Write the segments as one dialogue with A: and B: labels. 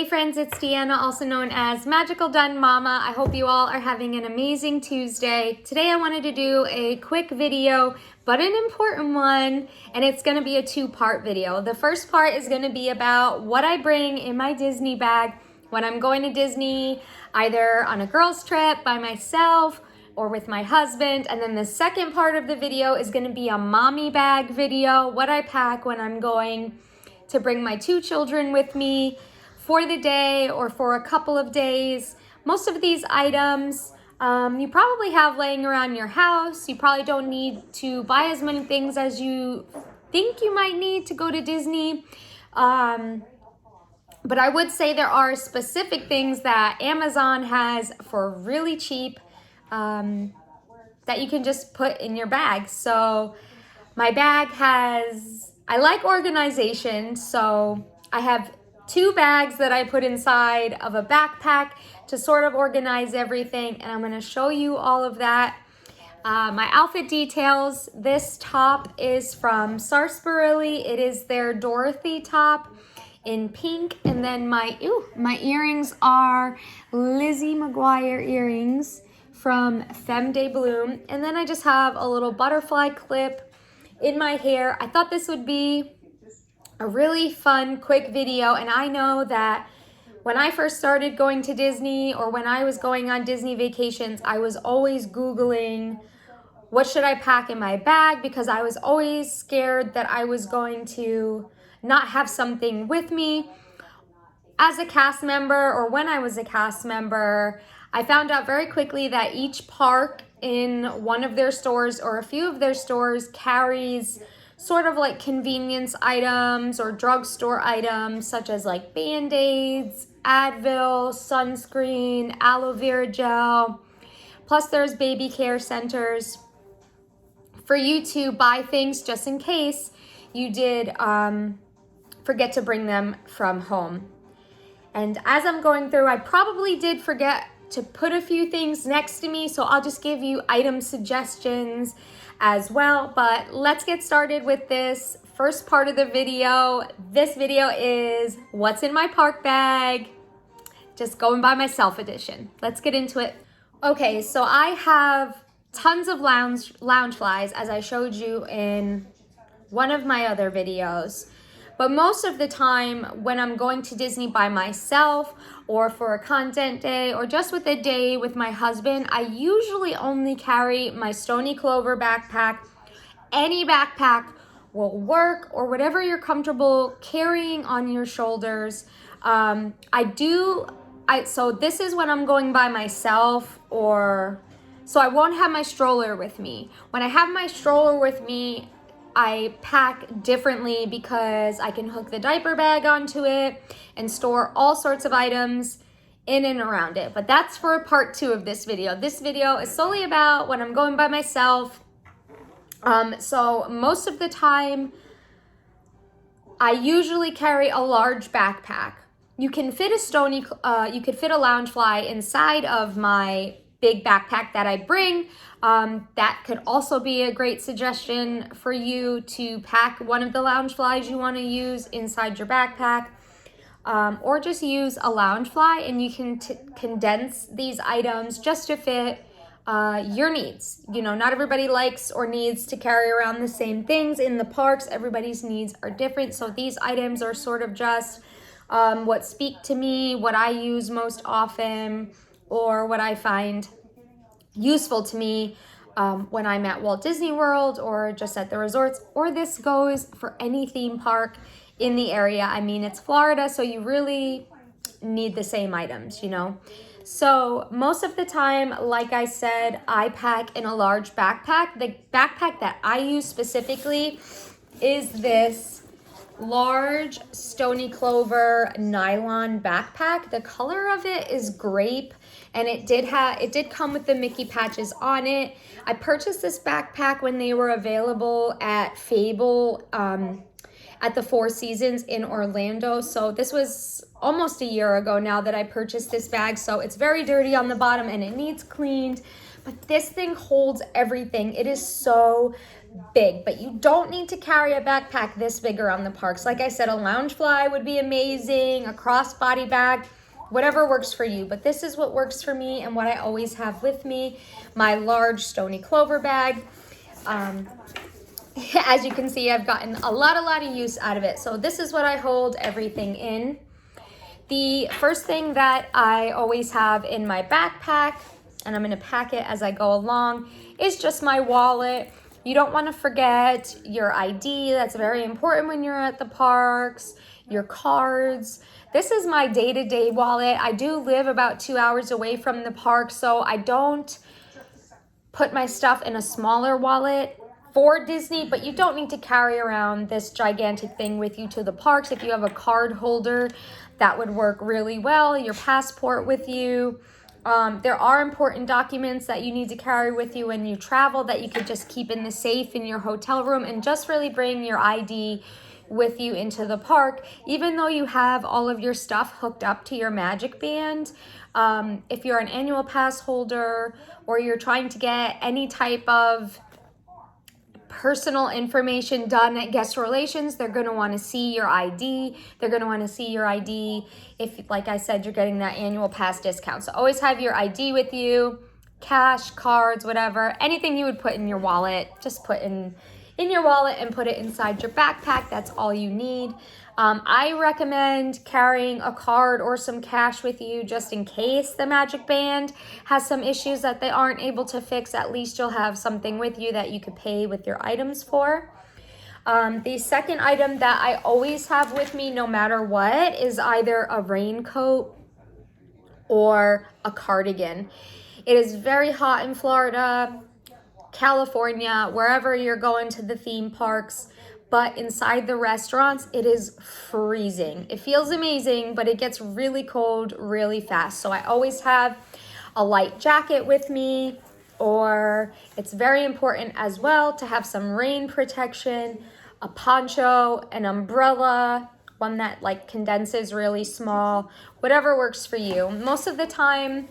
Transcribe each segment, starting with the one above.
A: friends, it's Deanna, also known as Magical Done Mama. I hope you all are having an amazing Tuesday. Today I wanted to do a quick video, but an important one, and it's going to be a two-part video. The first part is going to be about what I bring in my Disney bag when I'm going to Disney, either on a girls trip by myself or with my husband. And then the second part of the video is going to be a mommy bag video, what I pack when I'm going to bring my two children with me for the day or for a couple of days. Most of these items you probably have laying around your house. You probably don't need to buy as many things as you think you might need to go to Disney. But I would say there are specific things that Amazon has for really cheap that you can just put in your bag. So my bag has, I like organization, so I have two bags that I put inside of a backpack to sort of organize everything, and I'm going to show you all of that. My outfit details, this top is from Sarsparilly. It is their Dorothy top in pink, and then my earrings are Lizzie McGuire earrings from FemmeDeBloom, and then I just have a little butterfly clip in my hair. I thought this would be a really fun, quick video, and I know that when I first started going to Disney or when I was going on Disney vacations, I was always Googling what should I pack in my bag because I was always scared that I was going to not have something with me. As a cast member, or when I was a cast member, I found out very quickly that each park in one of their stores or a few of their stores carries sort of like convenience items or drugstore items such as like Band-Aids, Advil, sunscreen, aloe vera gel. Plus there's baby care centers for you to buy things just in case you did forget to bring them from home. And as I'm going through, I probably did forget to put a few things next to me, so I'll just give you item suggestions as well. But let's get started with this first part of the video. This video is what's in my park bag, just going by myself edition. Let's get into it. Okay, so I have tons of Loungeflies, as I showed you in one of my other videos. But most of the time when I'm going to Disney by myself or for a content day or just with a day with my husband, I usually only carry my Stony Clover backpack. Any backpack will work, or whatever you're comfortable carrying on your shoulders. So this is when I'm going by myself, so I won't have my stroller with me. When I have my stroller with me, I pack differently because I can hook the diaper bag onto it and store all sorts of items in and around it. But that's for part 2 of this video. This video is solely about when I'm going by myself. So most of the time, I usually carry a large backpack. You can fit you could fit a Loungefly inside of my big backpack that I bring. That could also be a great suggestion for you to pack one of the Loungeflies you want to use inside your backpack, or just use a Loungefly and you can condense these items just to fit your needs. You know, not everybody likes or needs to carry around the same things in the parks. Everybody's needs are different. So these items are sort of just what speak to me, what I use most often, or what I find useful to me when I'm at Walt Disney World or just at the resorts, or this goes for any theme park in the area. I mean, it's Florida, so you really need the same items, you know? So most of the time, like I said, I pack in a large backpack. The backpack that I use specifically is this large Stony Clover nylon backpack. The color of it is grape, and it did come with the Mickey patches on it. I purchased this backpack when they were available at Fable at the Four Seasons in Orlando. So this was almost a year ago now that I purchased this bag. So it's very dirty on the bottom and it needs cleaned, but this thing holds everything. It is so big, but you don't need to carry a backpack this big around the parks. Like I said, a Loungefly would be amazing, a crossbody bag, whatever works for you. But this is what works for me and what I always have with me, my large Stony Clover bag. As you can see, I've gotten a lot of use out of it. So this is what I hold everything in. The first thing that I always have in my backpack, and I'm gonna pack it as I go along, is just my wallet. You don't wanna forget your ID. That's very important when you're at the parks, your cards. This is my day-to-day wallet. I do live about 2 hours away from the park, so I don't put my stuff in a smaller wallet for Disney, but you don't need to carry around this gigantic thing with you to the parks. If you have a card holder, that would work really well. Your passport with you. There are important documents that you need to carry with you when you travel that you could just keep in the safe in your hotel room, and just really bring your ID with you into the park. Even though you have all of your stuff hooked up to your Magic Band, if you're an annual pass holder or you're trying to get any type of personal information done at guest relations, they're going to want to see your ID. They're going to want to see your ID if, like I said, you're getting that annual pass discount. So always have your ID with you, cash, cards, whatever, anything you would put in your wallet, just put in your wallet and put it inside your backpack. That's all you need. I recommend carrying a card or some cash with you just in case the Magic Band has some issues that they aren't able to fix. At least you'll have something with you that you could pay with your items for. The second item that I always have with me no matter what is either a raincoat or a cardigan. It is very hot in Florida, California, wherever you're going to the theme parks, but inside the restaurants, it is freezing. It feels amazing, but it gets really cold really fast. So I always have a light jacket with me, or it's very important as well to have some rain protection, a poncho, an umbrella, one that like condenses really small, whatever works for you. Most of the time,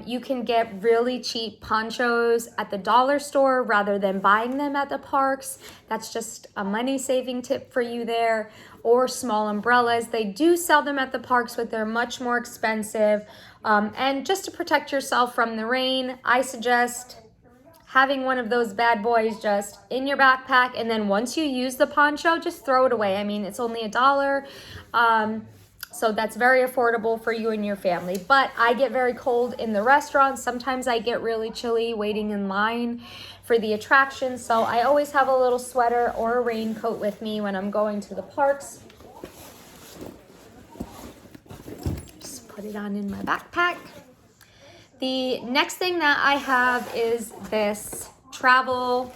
A: you can get really cheap ponchos at the dollar store rather than buying them at the parks. That's just a money-saving tip for you there. Or small umbrellas. They do sell them at the parks, but they're much more expensive. And just to protect yourself from the rain, I suggest having one of those bad boys just in your backpack. And then once you use the poncho, just throw it away. I mean, it's only $1. So that's very affordable for you and your family. But I get very cold in the restaurants. Sometimes I get really chilly waiting in line for the attractions. So I always have a little sweater or a raincoat with me when I'm going to the parks. Just put it on in my backpack. The next thing that I have is this travel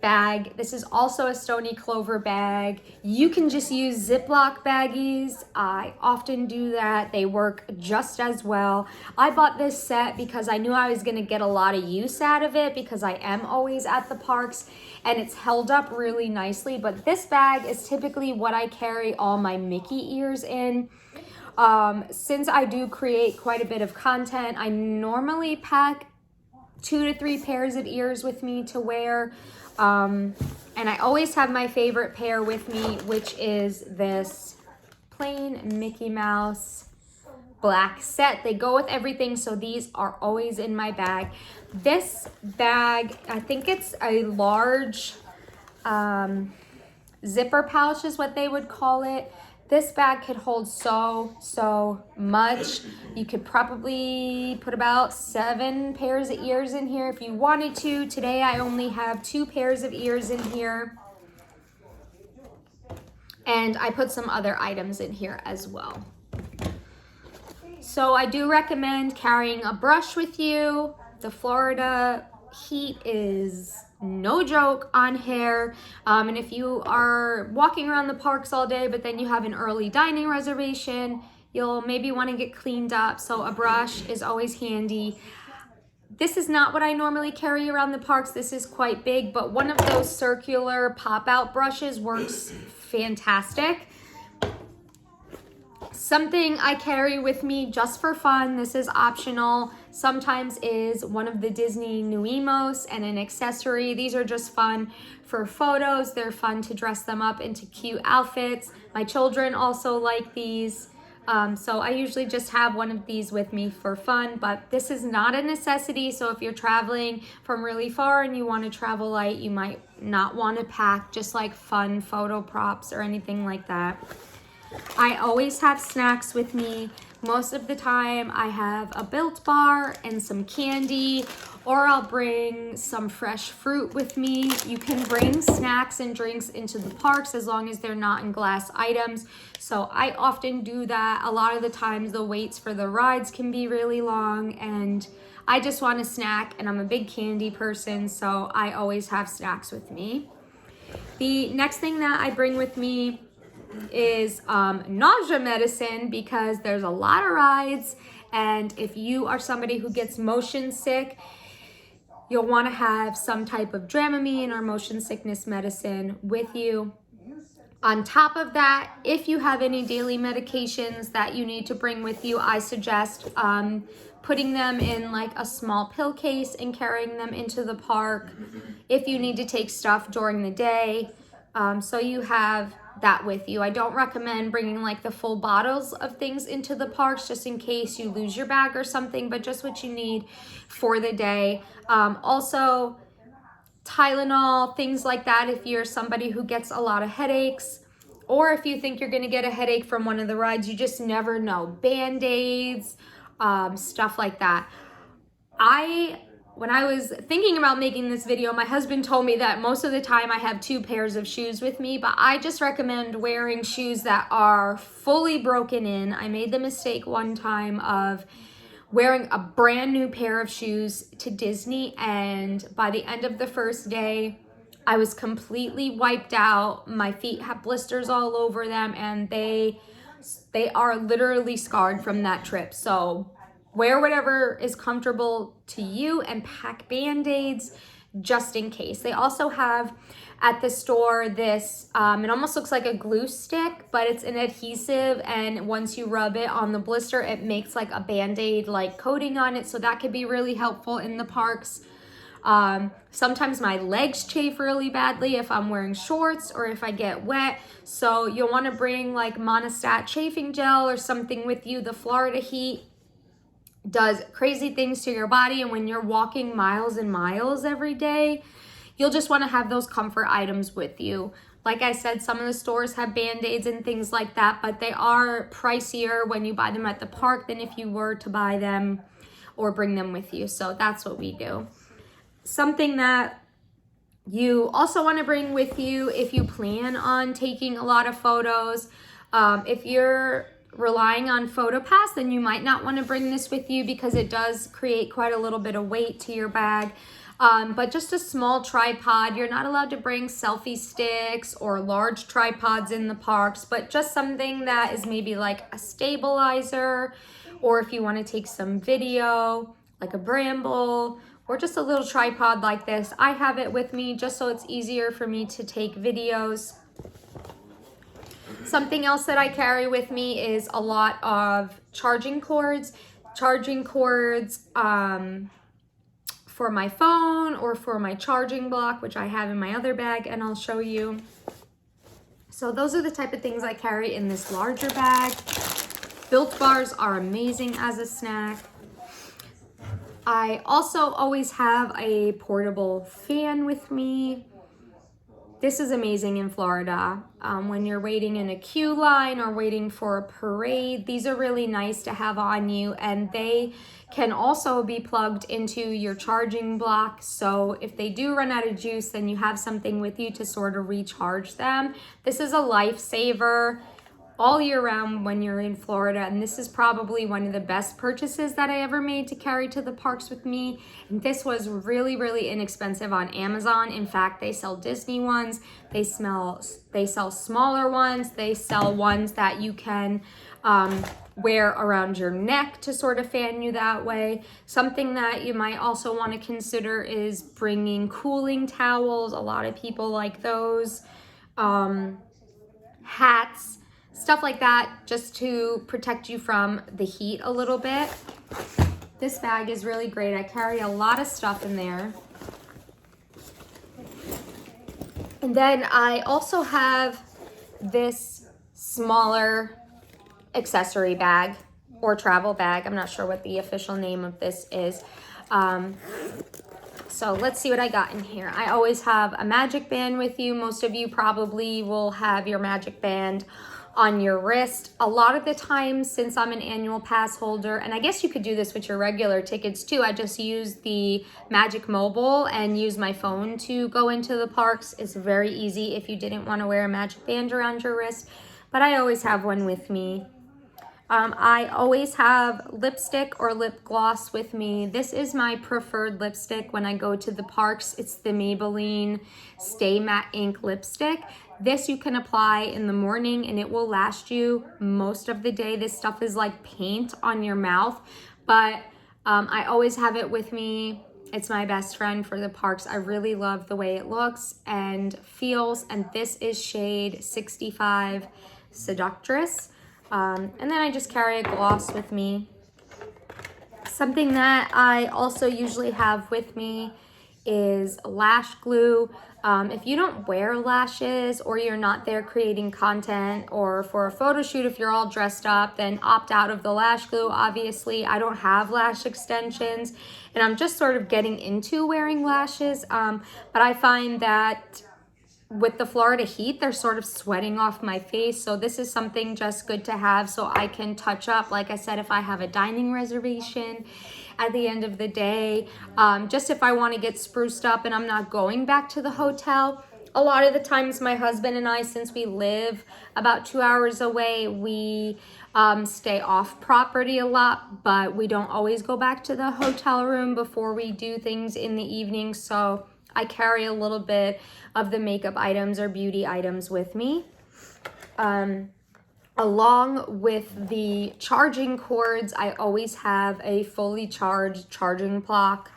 A: bag. This is also a Stony Clover bag. You can just use Ziploc baggies. I often do that. They work just as well. I bought this set because I knew I was going to get a lot of use out of it because I am always at the parks, and it's held up really nicely. But this bag is typically what I carry all my Mickey ears in. Since I do create quite a bit of content, I normally pack 2 to 3 pairs of ears with me to wear. And I always have my favorite pair with me, which is this plain Mickey Mouse black set. They go with everything, so these are always in my bag. This bag, I think it's a large zipper pouch is what they would call it. This bag could hold so much. You could probably put about 7 pairs of ears in here if you wanted to. Today I only have 2 pairs of ears in here. And I put some other items in here as well. So I do recommend carrying a brush with you. The Florida heat is no joke on hair, and if you are walking around the parks all day but then you have an early dining reservation, you'll maybe want to get cleaned up, so a brush is always handy. This is not what I normally carry around the parks. This is quite big, but one of those circular pop-out brushes works fantastic. Something I carry with me just for fun, this is optional, sometimes is one of the Disney Nuimos and an accessory. These are just fun for photos. They're fun to dress them up into cute outfits. My children also like these. So I usually just have one of these with me for fun, but this is not a necessity. So if you're traveling from really far and you want to travel light, you might not want to pack just like fun photo props or anything like that. I always have snacks with me. Most of the time I have a Built Bar and some candy, or I'll bring some fresh fruit with me. You can bring snacks and drinks into the parks as long as they're not in glass items. So I often do that. A lot of the times the waits for the rides can be really long and I just want a snack, and I'm a big candy person, so I always have snacks with me. The next thing that I bring with me is nausea medicine, because there's a lot of rides, and if you are somebody who gets motion sick, you'll want to have some type of Dramamine or motion sickness medicine with you. On top of that, if you have any daily medications that you need to bring with you, I suggest putting them in like a small pill case and carrying them into the park if you need to take stuff during the day, so you have that with you. I don't recommend bringing like the full bottles of things into the parks just in case you lose your bag or something, but just what you need for the day. Also, Tylenol, things like that if you're somebody who gets a lot of headaches, or if you think you're going to get a headache from one of the rides, you just never know. Band-Aids, stuff like that. When I was thinking about making this video, my husband told me that most of the time I have 2 pairs of shoes with me, but I just recommend wearing shoes that are fully broken in. I made the mistake one time of wearing a brand new pair of shoes to Disney, and by the end of the first day, I was completely wiped out. My feet have blisters all over them, and they are literally scarred from that trip. So wear whatever is comfortable to you and pack Band-Aids just in case. They also have at the store this, it almost looks like a glue stick, but it's an adhesive, and once you rub it on the blister, it makes like a Band-Aid like coating on it, so that could be really helpful in the parks. Sometimes my legs chafe really badly if I'm wearing shorts or if I get wet, so you'll want to bring like Monistat chafing gel or something with you. The Florida heat does crazy things to your body, and when you're walking miles and miles every day, you'll just want to have those comfort items with you. Like I said, some of the stores have Band-Aids and things like that, but they are pricier when you buy them at the park than if you were to buy them or bring them with you. So that's what we do. Something that you also want to bring with you if you plan on taking a lot of photos, if you're relying on PhotoPass, then you might not want to bring this with you because it does create quite a little bit of weight to your bag. But just a small tripod. You're not allowed to bring selfie sticks or large tripods in the parks, but just something that is maybe like a stabilizer, or if you want to take some video, like a bramble, or just a little tripod like this. I have it with me just so it's easier for me to take videos. Something else that I carry with me is a lot of charging cords. Charging cords for my phone or for my charging block, which I have in my other bag, and I'll show you. So those are the type of things I carry in this larger bag. Built Bars are amazing as a snack. I also always have a portable fan with me. This is amazing in Florida. When you're waiting in a queue line or waiting for a parade, these are really nice to have on you, and they can also be plugged into your charging block. So if they do run out of juice, then you have something with you to sort of recharge them. This is a lifesaver all year round when you're in Florida, and this is probably one of the best purchases that I ever made to carry to the parks with me. And this was really, really inexpensive on Amazon. In fact, they sell Disney ones, they sell smaller ones, they sell ones that you can wear around your neck to sort of fan you that way. Something that you might also want to consider is bringing cooling towels. A lot of people like those. Hats, stuff like that, just to protect you from the heat a little bit. This bag is really great. I carry a lot of stuff in there. And then I also have this smaller accessory bag or travel bag. I'm not sure what the official name of this is. So let's see what I got in here. I always have a magic band with you. Most of you probably will have your magic band on your wrist. A lot of the time, since I'm an annual pass holder, and I guess you could do this with your regular tickets too, I just use the Magic Mobile and use my phone to go into the parks. It's very easy if you didn't want to wear a magic band around your wrist, but I always have one with me. I always have lipstick or lip gloss with me. This is my preferred lipstick when I go to the parks. It's the Maybelline Stay Matte Ink lipstick. This you can apply in the morning and it will last you most of the day. This stuff is like paint on your mouth, but I always have it with me. It's my best friend for the parks. I really love the way it looks and feels, and this is shade 65 Seductress. And then I just carry a gloss with me. Something that I also usually have with me is lash glue. If you don't wear lashes or you're not there creating content or for a photo shoot, if you're all dressed up, then opt out of the lash glue. Obviously, I don't have lash extensions and I'm just sort of getting into wearing lashes. But I find that with the Florida heat, they're sort of sweating off my face. So this is something just good to have so I can touch up. Like I said, if I have a dining reservation at the end of the day, just if I want to get spruced up and I'm not going back to the hotel. A lot of the times my husband and I, since we live about 2 hours away, we stay off property a lot, but we don't always go back to the hotel room before we do things in the evening. So I carry a little bit of the makeup items or beauty items with me. Along with the charging cords, I always have a fully charged charging block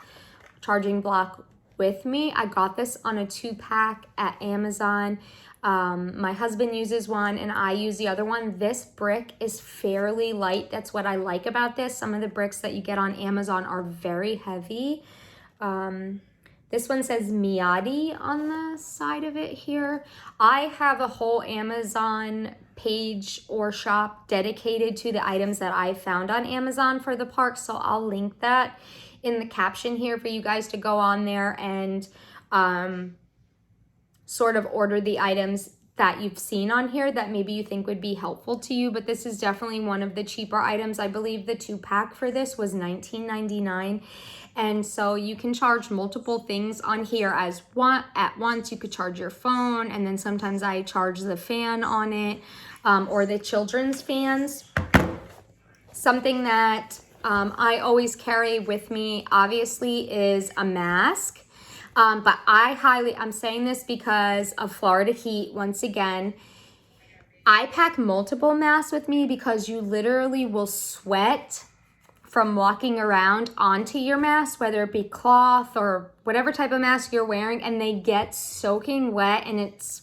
A: with me. I got this on a 2-pack at Amazon. My husband uses one and I use the other one. This brick is fairly light. That's what I like about this. Some of the bricks that you get on Amazon are very heavy. This one says Miyadi on the side of it here. I have a whole Amazon page or shop dedicated to the items that I found on Amazon for the park. So I'll link that in the caption here for you guys to go on there and sort of order the items that you've seen on here that maybe you think would be helpful to you. But this is definitely one of the cheaper items. I believe the 2-pack for this was $19.99. And so you can charge multiple things on here at once. You could charge your phone, and then sometimes I charge the fan on it, or the children's fans. Something that I always carry with me, obviously, is a mask. But I'm saying this because of Florida heat. Once again, I pack multiple masks with me because you literally will sweat from walking around onto your mask, whether it be cloth or whatever type of mask you're wearing, and they get soaking wet and it's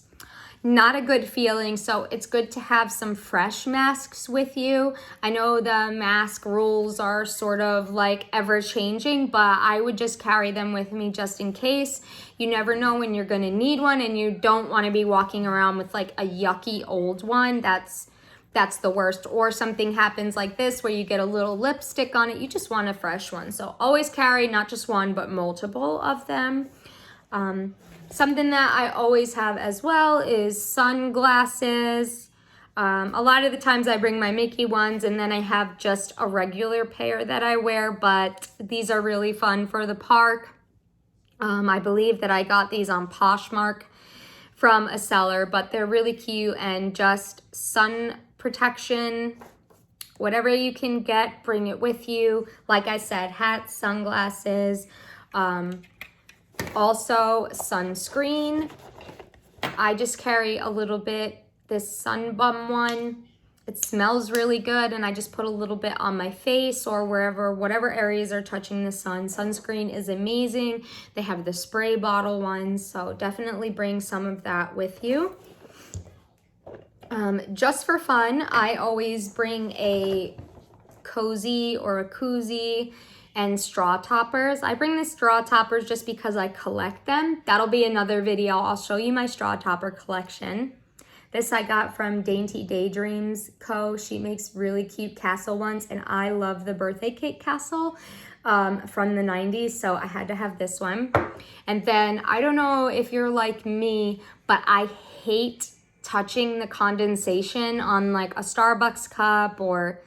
A: not a good feeling. So it's good to have some fresh masks with you. I know the mask rules are sort of like ever changing, but I would just carry them with me just in case. You never know when you're gonna need one, and you don't wanna be walking around with like a yucky old one. That's the worst. Or something happens like this where you get a little lipstick on it. You just want a fresh one. So always carry not just one, but multiple of them. Something that I always have as well is sunglasses. A lot of the times I bring my Mickey ones, and then I have just a regular pair that I wear, but these are really fun for the park. I believe that I got these on Poshmark from a seller, but they're really cute, and just sun protection, whatever you can get, bring it with you. Like I said, hats, sunglasses, also sunscreen. I just carry a little bit, this Sun Bum one. It smells really good, and I just put a little bit on my face or whatever areas are touching the sun. Sunscreen is amazing. They have the spray bottle ones, so definitely bring some of that with you. Just for fun, I always bring a cozy or a koozie, and straw toppers. I bring the straw toppers just because I collect them. That'll be another video. I'll show you my straw topper collection. This I got from Dainty Daydreams Co. She makes really cute castle ones, and I love the birthday cake castle from the 90s, so I had to have this one. And then, I don't know if you're like me, but I hate touching the condensation on like a Starbucks cup or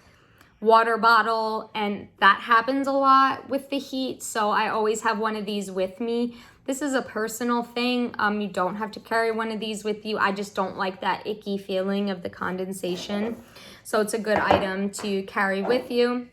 A: water bottle, and that happens a lot with the heat, so I always have one of these with me. This is a personal thing. You don't have to carry one of these with you. I just don't like that icky feeling of the condensation. So it's a good item to carry with you.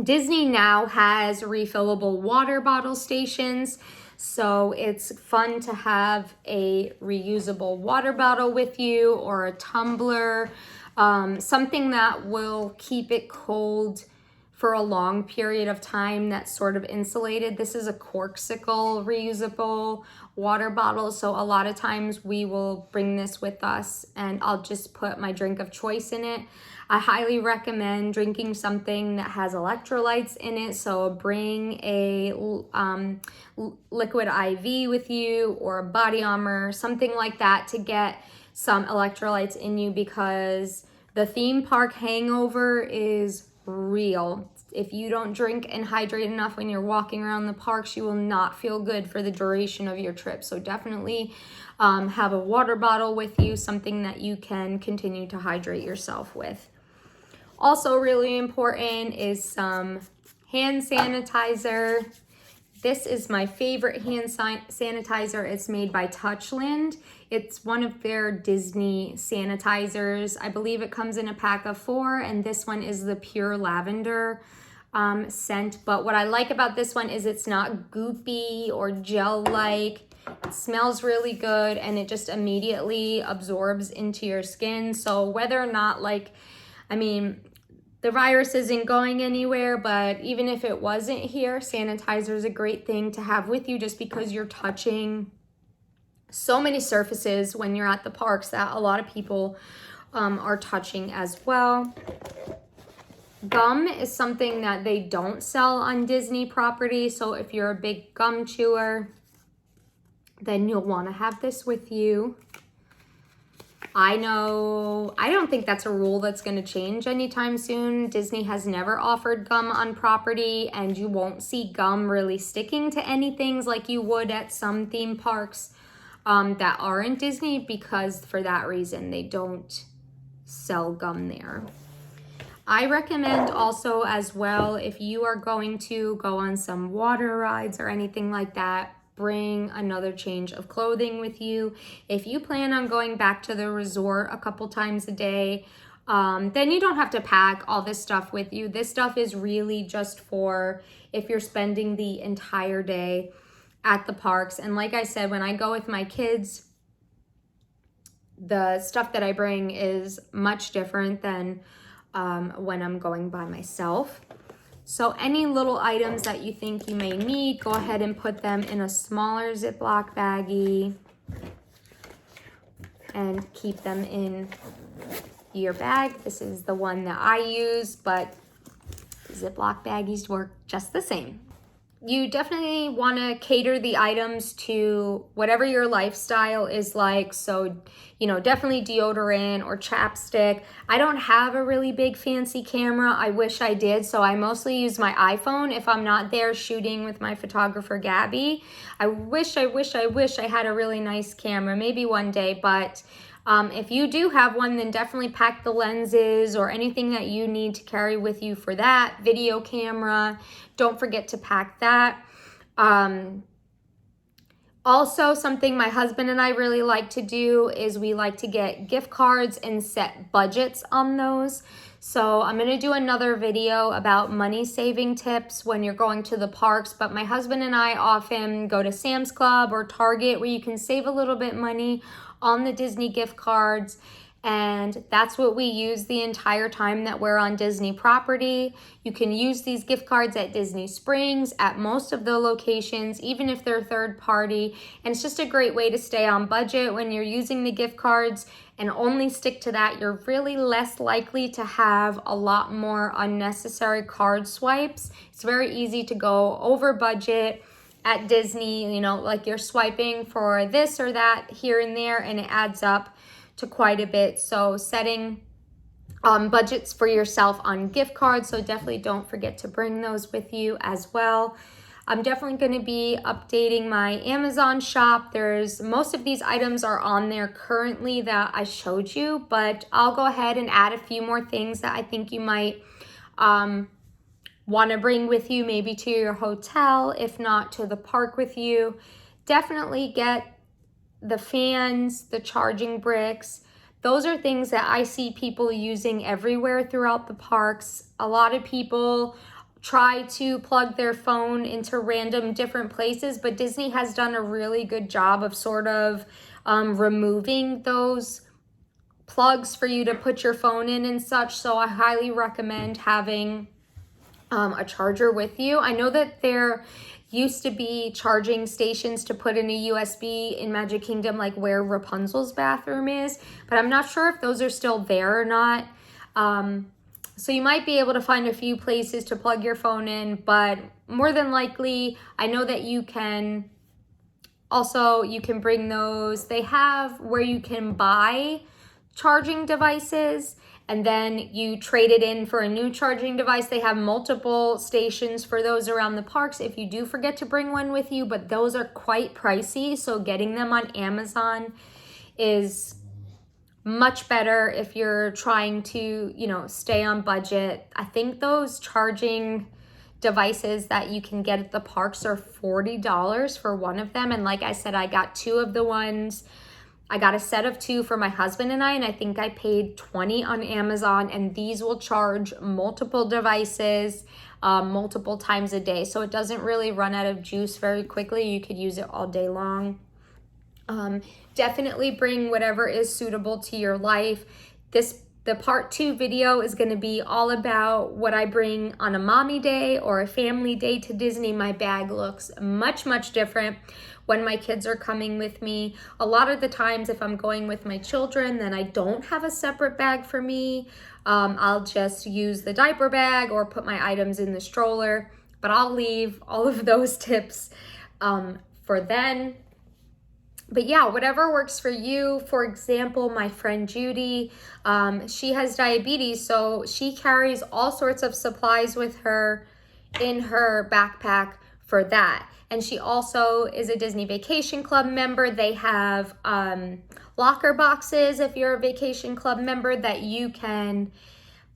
A: Disney now has refillable water bottle stations. So it's fun to have a reusable water bottle with you or a tumbler, something that will keep it cold for a long period of time that's sort of insulated. This is a Corksicle reusable water bottle, so a lot of times we will bring this with us and I'll just put my drink of choice in it. I highly recommend drinking something that has electrolytes in it, so bring a liquid IV with you or a Body Armor, something like that to get some electrolytes in you, because the theme park hangover is real. If you don't drink and hydrate enough when you're walking around the parks, you will not feel good for the duration of your trip. So definitely have a water bottle with you, something that you can continue to hydrate yourself with. Also really important is some hand sanitizer. This is my favorite hand sanitizer. It's made by Touchland. It's one of their Disney sanitizers. I believe it comes in a pack of 4, and this one is the pure lavender scent. But what I like about this one is it's not goopy or gel-like. It smells really good, and it just immediately absorbs into your skin. So whether or not, like, I mean, the virus isn't going anywhere, but even if it wasn't here, sanitizer is a great thing to have with you, just because you're touching so many surfaces when you're at the parks that a lot of people are touching as well. Gum is something that they don't sell on Disney property, so if you're a big gum chewer, then you'll want to have this with you. I don't think that's a rule that's going to change anytime soon. Disney has never offered gum on property, and you won't see gum really sticking to any things like you would at some theme parks that aren't Disney, because for that reason, they don't sell gum there. I recommend also as well, if you are going to go on some water rides or anything like that, bring another change of clothing with you. If you plan on going back to the resort a couple times a day, then you don't have to pack all this stuff with you. This stuff is really just for if you're spending the entire day at the parks. And like I said, when I go with my kids, the stuff that I bring is much different than when I'm going by myself. So any little items that you think you may need, go ahead and put them in a smaller Ziploc baggie and keep them in your bag. This is the one that I use, but Ziploc baggies work just the same. You definitely want to cater the items to whatever your lifestyle is like. So, you know, definitely deodorant or chapstick. I don't have a really big fancy camera. I wish I did. So I mostly use my iPhone if I'm not there shooting with my photographer, Gabby. I wish I had a really nice camera, maybe one day, but if you do have one, then definitely pack the lenses or anything that you need to carry with you for that. Video camera, don't forget to pack that. Also, something my husband and I really like to do is we like to get gift cards and set budgets on those. So I'm going to do another video about money saving tips when you're going to the parks, but my husband and I often go to Sam's Club or Target where you can save a little bit money on the Disney gift cards. And that's what we use the entire time that we're on Disney property. You can use these gift cards at Disney Springs, at most of the locations, even if they're third party. And it's just a great way to stay on budget when you're using the gift cards and only stick to that. You're really less likely to have a lot more unnecessary card swipes. It's very easy to go over budget at Disney, you know, like you're swiping for this or that here and there, and it adds up to quite a bit. So setting budgets for yourself on gift cards, so definitely don't forget to bring those with you as well. I'm definitely going to be updating my Amazon shop. Most of these items are on there currently that I showed you, but I'll go ahead and add a few more things that I think you might want to bring with you, maybe to your hotel, if not to the park with you. Definitely get the fans, the charging bricks. Those are things that I see people using everywhere throughout the parks. A lot of people try to plug their phone into random different places, but Disney has done a really good job of sort of removing those plugs for you to put your phone in and such. So I highly recommend having a charger with you. I know that there used to be charging stations to put in a USB in Magic Kingdom, like where Rapunzel's bathroom is, but I'm not sure if those are still there or not. So you might be able to find a few places to plug your phone in, but more than likely, I know that you can bring those. They have where you can buy charging devices and then you trade it in for a new charging device. They have multiple stations for those around the parks if you do forget to bring one with you, but those are quite pricey. So getting them on Amazon is much better if you're trying to, you know, stay on budget. I think those charging devices that you can get at the parks are $40 for one of them. And like I said, I got two of the ones. I got a set of two for my husband and I think I paid $20 on Amazon, and these will charge multiple devices multiple times a day. So it doesn't really run out of juice very quickly. You could use it all day long. Definitely bring whatever is suitable to your life. The part 2 video is going to be all about what I bring on a mommy day or a family day to Disney. My bag looks much, much different when my kids are coming with me. A lot of the times if I'm going with my children, then I don't have a separate bag for me. I'll just use the diaper bag or put my items in the stroller, but I'll leave all of those tips for then. But yeah, whatever works for you. For example, my friend Judy, she has diabetes, so she carries all sorts of supplies with her in her backpack for that. And she also is a Disney Vacation Club member. They have locker boxes if you're a Vacation Club member that you can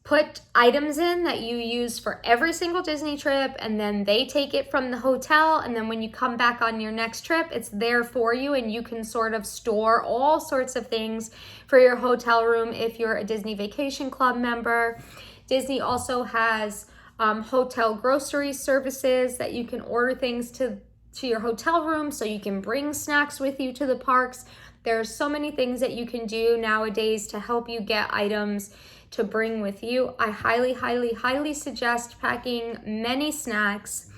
A: put items in that you use for every single Disney trip, and then they take it from the hotel, and then when you come back on your next trip, it's there for you, and you can sort of store all sorts of things for your hotel room if you're a Disney Vacation Club member. Disney also has hotel grocery services that you can order things to your hotel room, so you can bring snacks with you to the parks. There's so many things that you can do nowadays to help you get items to bring with you. I highly, highly, highly suggest packing many snacks,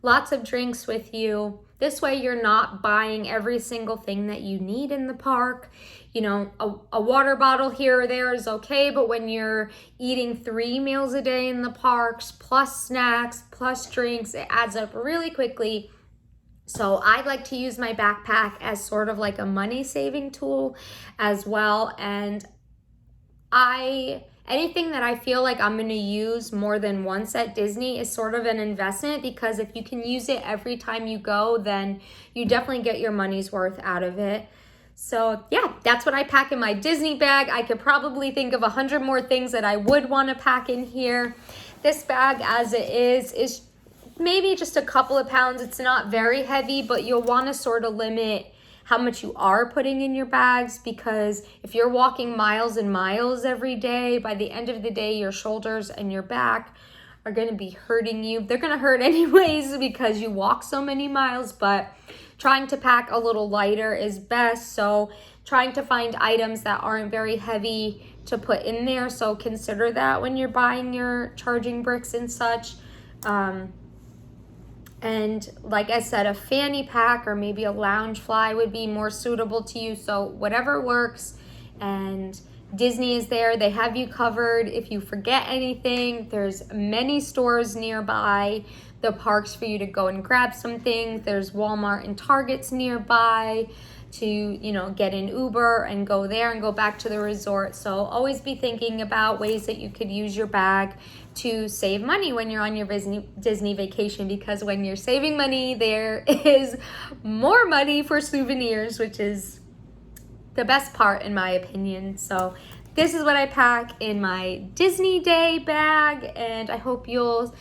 A: lots of drinks with you. This way you're not buying every single thing that you need in the park. You know, a water bottle here or there is okay, but when you're eating 3 meals a day in the parks, plus snacks, plus drinks, it adds up really quickly. So I like to use my backpack as sort of like a money saving tool as well. And anything that I feel like I'm going to use more than once at Disney is sort of an investment, because if you can use it every time you go, then you definitely get your money's worth out of it. So yeah, that's what I pack in my Disney bag. I could probably think of 100 more things that I would want to pack in here. This bag as it is maybe just a couple of pounds. It's not very heavy, but you'll want to sort of limit how much you are putting in your bags, because if you're walking miles and miles every day, by the end of the day, your shoulders and your back are going to be hurting you. They're going to hurt anyways because you walk so many miles, but trying to pack a little lighter is best. So trying to find items that aren't very heavy to put in there. So consider that when you're buying your charging bricks and such. And like I said, a fanny pack or maybe a lounge fly would be more suitable to you. So whatever works. And Disney is there. They have you covered. If you forget anything, there's many stores nearby, the parks for you to go and grab some things. There's Walmart and Targets nearby to, you know, get an Uber and go there and go back to the resort. So always be thinking about ways that you could use your bag to save money when you're on your Disney vacation, because when you're saving money, there is more money for souvenirs, which is the best part in my opinion. So this is what I pack in my Disney day bag, and I hope you'll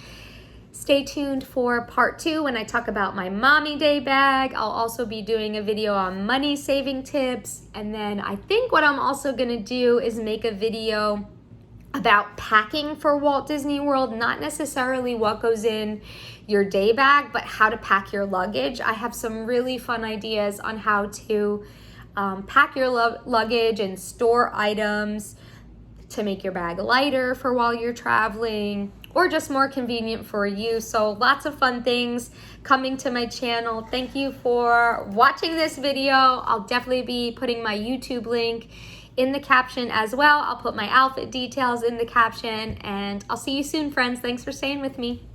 A: stay tuned for part 2 when I talk about my mommy day bag. I'll also be doing a video on money saving tips, and then I think what I'm also gonna do is make a video about packing for Walt Disney World, not necessarily what goes in your day bag, but how to pack your luggage. I have some really fun ideas on how to pack your luggage and store items to make your bag lighter for while you're traveling, or just more convenient for you. So lots of fun things coming to my channel. Thank you for watching this video. I'll definitely be putting my YouTube link in the caption as well. I'll put my outfit details in the caption, and I'll see you soon, friends. Thanks for staying with me.